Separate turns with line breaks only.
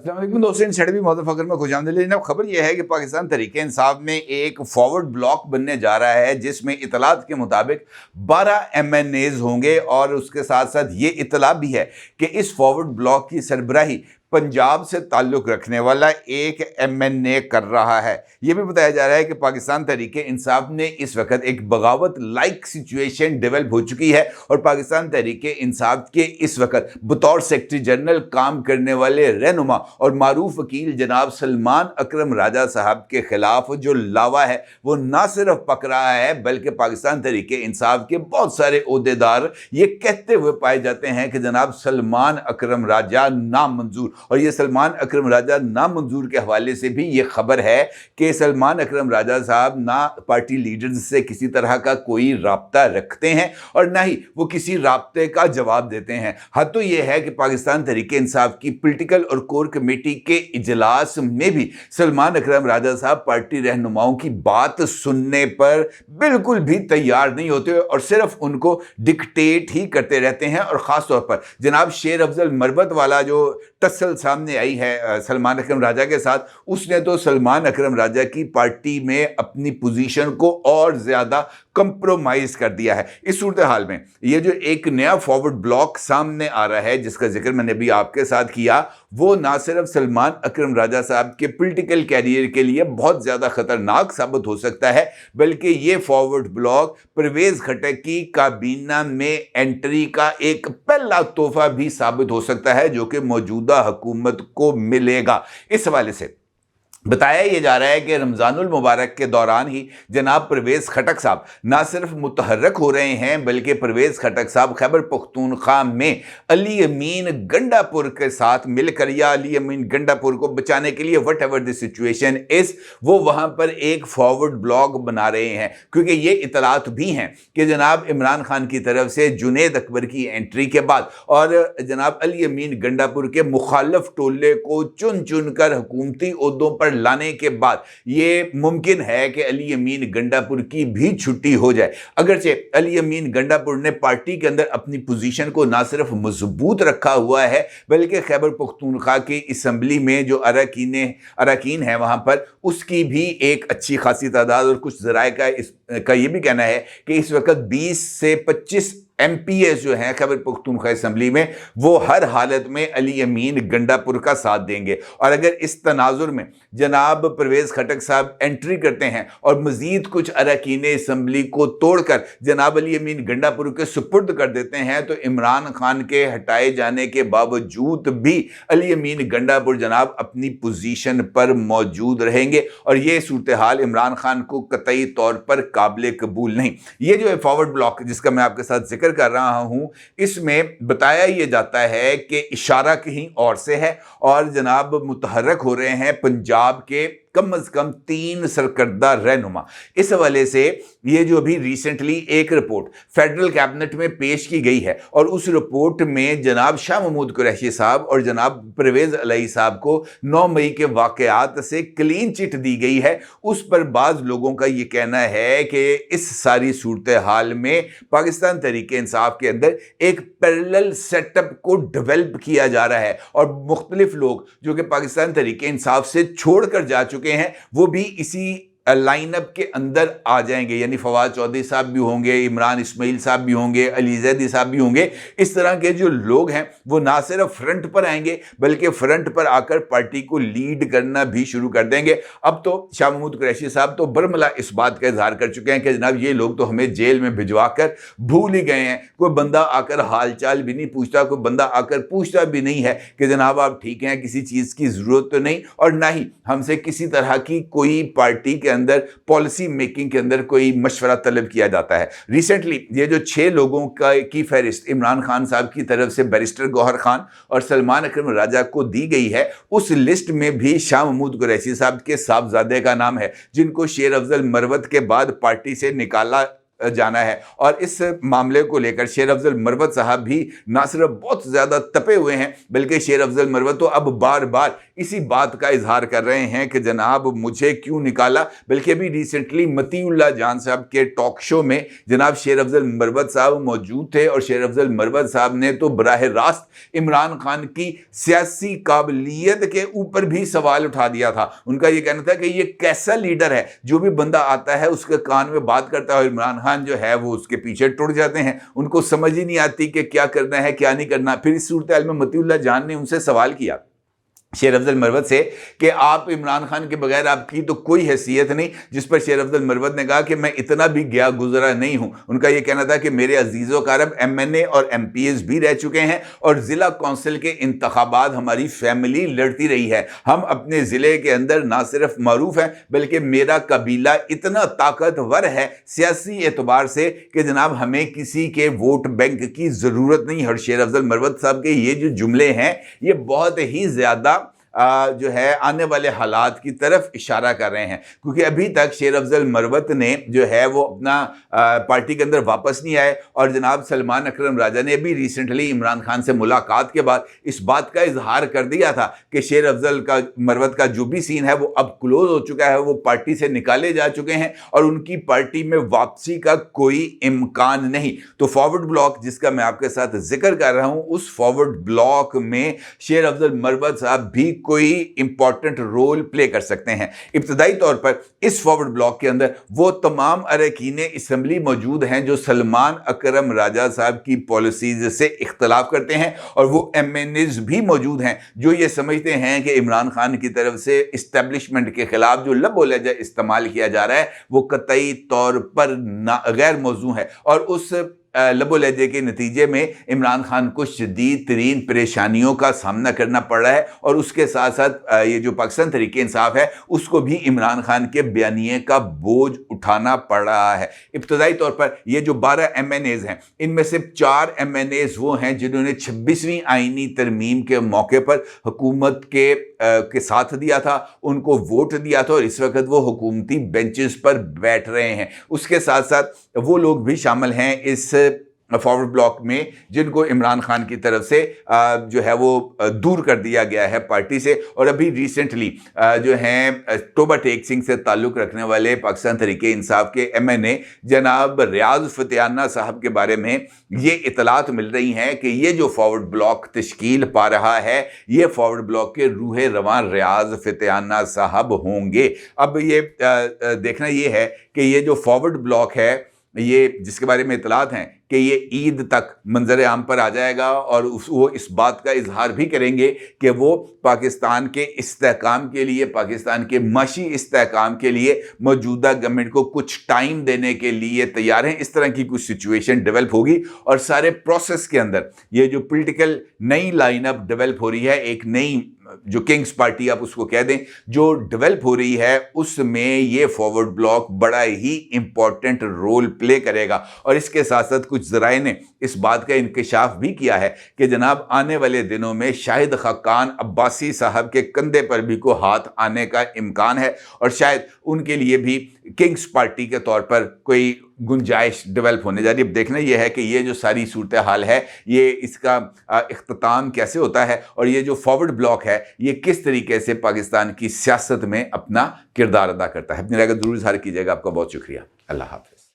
अस्सलाम वालेकुम दोस्तों, इन भी मौजूद फकर में खुशामदीद। लेकिन अब खबर यह है कि पाकिस्तान तहरीक इंसाफ में एक फॉरवर्ड ब्लॉक बनने जा रहा है जिसमें इतलात के मुताबिक 12 MNAs होंगे और उसके साथ साथ ये इतला भी है कि इस फॉरवर्ड ब्लॉक की सरबराही पंजाब से ताल्लुक़ रखने वाला एक MNA कर रहा है। यह भी बताया जा रहा है कि पाकिस्तान तहरीक इंसाफ ने इस वक्त एक बगावत लाइक सिचुएशन डेवलप हो चुकी है और पाकिस्तान तहरीक इंसाफ के इस वक्त बतौर सेक्रेटरी जनरल काम करने वाले रहनुमा और मारूफ वकील जनाब सलमान अकरम राजा साहब के खिलाफ जो लावा है वो ना सिर्फ पक रहा है बल्कि पाकिस्तान तहरीक इंसाफ के बहुत सारे ओहदेदार ये कहते हुए पाए जाते हैं कि जनाब सलमान अकरम राजा नामंजूर। और ये सलमान अकरम राजा नामंजूर के हवाले से भी ये खबर है कि सलमान अकरम राजा साहब ना पार्टी लीडर्स से किसी तरह का कोई राब्ता रखते हैं और ना ही वो किसी राब्ते का जवाब देते हैं। हाँ, तो ये है कि पाकिस्तान तहरीक इंसाफ की पॉलिटिकल और कोर कमेटी के इजलास में भी सलमान अकरम राजा साहब पार्टी रहनुमाओं की बात सुनने पर बिल्कुल भी तैयार नहीं होते और सिर्फ उनको डिक्टेट ही करते रहते हैं। और ख़ास तौर पर जनाब शेर अफजल मरबत वाला जो टसल सामने आई है सलमान अकरम राजा के साथ, उसने तो सलमान अकरम राजा की पार्टी में अपनी पोजीशन को और ज़्यादा कंप्रोमाइज़ कर दिया है। इस सूरत हाल में ये जो एक नया फॉरवर्ड ब्लॉक सामने आ रहा है जिसका जिक्र मैंने भी आपके साथ किया, वो ना सिर्फ सलमान अकरम राजा साहब के पॉलिटिकल कैरियर के लिए बहुत ज़्यादा ख़तरनाक साबित हो सकता है बल्कि ये फॉरवर्ड ब्लॉक परवेज़ खटक की काबीना में एंट्री का एक पहला तोहफा भी साबित हो सकता है जो कि मौजूदा हुकूमत को मिलेगा। इस हवाले से बताया यह जा रहा है कि रमज़ानुल मुबारक के दौरान ही जनाब परवेज़ खटक साहब ना सिर्फ मुतहर्रक हो रहे हैं बल्कि परवेज़ खटक साहब खैबर पख्तूनख्वा में अली अमीन गंडापुर के साथ मिलकर या अली अमीन गंडापुर को बचाने के लिए what ever the situation is वो वहाँ पर एक फॉरवर्ड ब्लॉक बना रहे हैं। क्योंकि ये इतलात भी हैं कि जनाब इमरान खान की तरफ से जुनेद अकबर की एंट्री के बाद और जनाब अली अमीन गंडापुर के मुखालफ टोले को चुन चुन कर हुकूमती ओहदों पर लाने के बाद ये मुमकिन है कि अली अमीन गंडापुर की भी छुट्टी हो जाए। अगरचे अली अमीन गंडापुर ने पार्टी के अंदर अपनी पोजीशन को ना सिर्फ मजबूत रखा हुआ है बल्कि खैबर पख्तूनख्वा की असेंबली में जो अरकान है वहां पर उसकी भी एक अच्छी खासी तादाद और कुछ ज़राए का ये भी कहना है कि इस वक्त 20 से 25 MPs जो हैं खैबर पख्तूनख्वा असेंबली में वो हर हालत में अली अमीन गंडापुर का साथ देंगे। और अगर इस तनाजुर में जनाब परवेज़ खटक साहब एंट्री करते हैं और मज़ीद कुछ अरकान असेंबली को तोड़कर जनाब अली अमीन गंडापुर के सुपुर्द कर देते हैं तो इमरान खान के हटाए जाने के बावजूद भी अली अमीन गंडापुर जनाब अपनी पोजीशन पर मौजूद रहेंगे और ये सूरत हाल इमरान खान को कतई तौर पर काबिल कबूल नहीं। ये जो है फॉरवर्ड ब्लॉक जिसका मैं आपके साथ जिक्र कर रहा हूं इसमें बताया यह जाता है कि इशारा कहीं और से है और जनाब मुतहर्रक हो रहे हैं पंजाब के कम अज कम 3 सरकर्दा रहनुमा। इस हवाले से ये जो अभी रिसेंटली एक रिपोर्ट फेडरल कैबिनेट में पेश की गई है और उस रिपोर्ट में जनाब शाह महमूद कुरैशी साहब और जनाब परवेज़ अलई साहब को 9 मई के वाकयात से क्लीन चिट दी गई है। उस पर बाज़ लोगों का ये कहना है कि इस सारी सूरत हाल में पाकिस्तान तहरीक इंसाफ के अंदर एक पैरेलल सेटअप को डेवलप किया जा रहा है और मुख्तलिफ लोग जो कि पाकिस्तान तहरीक इंसाफ से छोड़कर जा चुके हैं वो भी इसी लाइनअप के अंदर आ जाएंगे। यानी फवाद चौधरी साहब भी होंगे, इमरान इस्माइल साहब भी होंगे, अली जैदी साहब भी होंगे। इस तरह के जो लोग हैं वो ना सिर्फ फ्रंट पर आएंगे बल्कि फ्रंट पर आकर पार्टी को लीड करना भी शुरू कर देंगे। अब तो शाह महमूद कुरैशी साहब तो बरमला इस बात का इजहार कर चुके हैं कि जनाब ये लोग तो हमें जेल में भिजवा कर भूल ही गए हैं। कोई बंदा आकर हाल चाल भी नहीं पूछता, कोई बंदा आकर पूछता भी नहीं है कि जनाब आप ठीक हैं, किसी चीज़ की ज़रूरत तो नहीं, और ना ही हमसे किसी तरह की कोई पार्टी के अंदर पॉलिसी मेकिंग के अंदर कोई मशवरा तलब किया जाता है। रिसेंटली ये जो 6 लोगों की फहरिस्त इमरान खान साहब की तरफ से बैरिस्टर गौहर खान और सलमान अकरम राजा को दी गई है, उस लिस्ट में भी शाह महमूद कुरैशी साहब के साहबजादे का नाम है जिनको शेर अफजल मरवत के बाद पार्टी से निकाला जाना है। और इस मामले को लेकर शेर अफजल मरवत साहब भी ना सिर्फ बहुत ज़्यादा तपे हुए हैं बल्कि शेर अफजल मरवत तो अब बार बार इसी बात का इजहार कर रहे हैं कि जनाब मुझे क्यों निकाला। बल्कि अभी रिसेंटली मतीउल्लाह जान साहब के टॉक शो में जनाब शेर अफजल मरवत साहब मौजूद थे और शेर अफजल मरवत साहब ने तो बराह रास्त इमरान खान की सियासी काबिलियत के ऊपर भी सवाल उठा दिया था। उनका ये कहना था कि ये कैसा लीडर है, जो भी बंदा आता है उसके कान में बात करता है और इमरान खान जो है वो उसके पीछे टुट जाते हैं, उनको समझ ही नहीं आती कि क्या करना है क्या नहीं करना। फिर इस सूरत हाल में मतीउल्लाह जान ने उनसे सवाल किया शेर अफजल मरवत से कि आप इमरान खान के बगैर आपकी तो कोई हैसियत नहीं, जिस पर शेर अफजल मरवत ने कहा कि मैं इतना भी गया गुजरा नहीं हूं। उनका यह कहना था कि मेरे अजीज़ो कारब MNA और MPs भी रह चुके हैं और ज़िला कौंसिल के इंतखाबात हमारी फैमिली लड़ती रही है। हम अपने ज़िले के अंदर ना सिर्फ मरूफ हैं बल्कि मेरा कबीला इतना ताकतवर है सियासी एतबार से कि जनाब हमें किसी के वोट बैंक की ज़रूरत नहीं। और शेर अफजल मरवत साहब के ये जो जुमले हैं ये बहुत ही ज़्यादा जो है आने वाले हालात की तरफ इशारा कर रहे हैं, क्योंकि अभी तक शेर अफजल मरवत ने जो है वो अपना पार्टी के अंदर वापस नहीं आए। और जनाब सलमान अकरम राजा ने भी रिसेंटली इमरान खान से मुलाकात के बाद इस बात का इजहार कर दिया था कि शेर अफजल का मरवत का जो भी सीन है वो अब क्लोज हो चुका है, वो पार्टी से निकाले जा चुके हैं और उनकी पार्टी में वापसी का कोई इम्कान नहीं। तो फॉरवर्ड ब्लॉक जिसका मैं आपके साथ जिक्र कर रहा हूं, उस फॉरवर्ड ब्लॉक में शेर अफजल मरवत साहब भी कोई इंपॉर्टेंट रोल प्ले कर सकते हैं। इब्तदाई तौर पर इस फॉरवर्ड ब्लॉक के अंदर वो तमाम अरकान असम्बली मौजूद हैं जो सलमान अकरम राजा साहब की पॉलिसीज से इख्तलाफ करते हैं और वो MNAs भी मौजूद हैं जो ये समझते हैं कि इमरान खान की तरफ से इस्टेब्लिशमेंट के खिलाफ जो लब व लहजा इस्तेमाल किया जा रहा है वो कतई तौर पर गैर मौजू है और उस लबो लहजे के नतीजे में इमरान खान को शदीद तरीन परेशानियों का सामना करना पड़ रहा है और उसके साथ साथ ये जो पाकिस्तान तहरीक इंसाफ है उसको भी इमरान खान के बयानिए का बोझ उठाना पड़ रहा है। इब्तदाई तौर पर ये जो 12 MNAs हैं इनमें से 4 MNAs वो हैं जिन्होंने 26वीं आईनी तरमीम के मौके पर हुकूमत के साथ दिया था, उनको वोट दिया था और इस वक्त वो हुकूमती बेंचेस पर बैठ रहे हैं। उसके साथ साथ वो लोग भी शामिल हैं इस फॉरवर्ड ब्लॉक में जिनको इमरान खान की तरफ से जो है वो दूर कर दिया गया है पार्टी से। और अभी रिसेंटली जो हैं तोबा टेक सिंह से ताल्लुक़ रखने वाले पाकिस्तान तहरीक इंसाफ के MNA जनाब रियाज फतेहाना साहब के बारे में ये इतलात मिल रही हैं कि ये जो फॉरवर्ड ब्लॉक तश्कील पा रहा है ये फॉरवर्ड ब्लॉक के रूह रवां रियाज फतेहाना साहब होंगे। अब ये देखना ये है कि ये जो फॉरवर्ड ब्लॉक है ये जिसके बारे में इतलात हैं कि ये ईद तक मंजर आम पर आ जाएगा और वो इस बात का इजहार भी करेंगे कि वो पाकिस्तान के इस्तेहकाम के लिए, पाकिस्तान के माशी इस्तेहकाम के लिए मौजूदा गवर्नमेंट को कुछ टाइम देने के लिए तैयार हैं। इस तरह की कुछ सिचुएशन डेवलप होगी और सारे प्रोसेस के अंदर ये जो पॉलिटिकल नई लाइनअप डेवलप हो रही है, एक नई जो किंग्स पार्टी आप उसको कह दें जो डेवलप हो रही है, उसमें ये फॉरवर्ड ब्लॉक बड़ा ही इंपॉर्टेंट रोल प्ले करेगा। और इसके साथ साथ कुछ ज़राए ने इस बात का इंकशाफ भी किया है कि जनाब आने वाले दिनों में शाहिद खाकान अब्बासी साहब के कंधे पर भी को हाथ आने का इम्कान है और शायद उनके लिए भी किंग्स पार्टी के तौर पर कोई गुंजाइश डेवलप होने जा रही है। अब देखना यह है कि ये जो सारी सूरत हाल है ये इसका इख्तिताम कैसे होता है और ये जो फॉरवर्ड ब्लॉक है ये किस तरीके से पाकिस्तान की सियासत में अपना किरदार अदा करता है। अपनी राय का जरूर इज़हार कीजिएगा। आपका बहुत शुक्रिया। अल्लाह हाफ़िज़।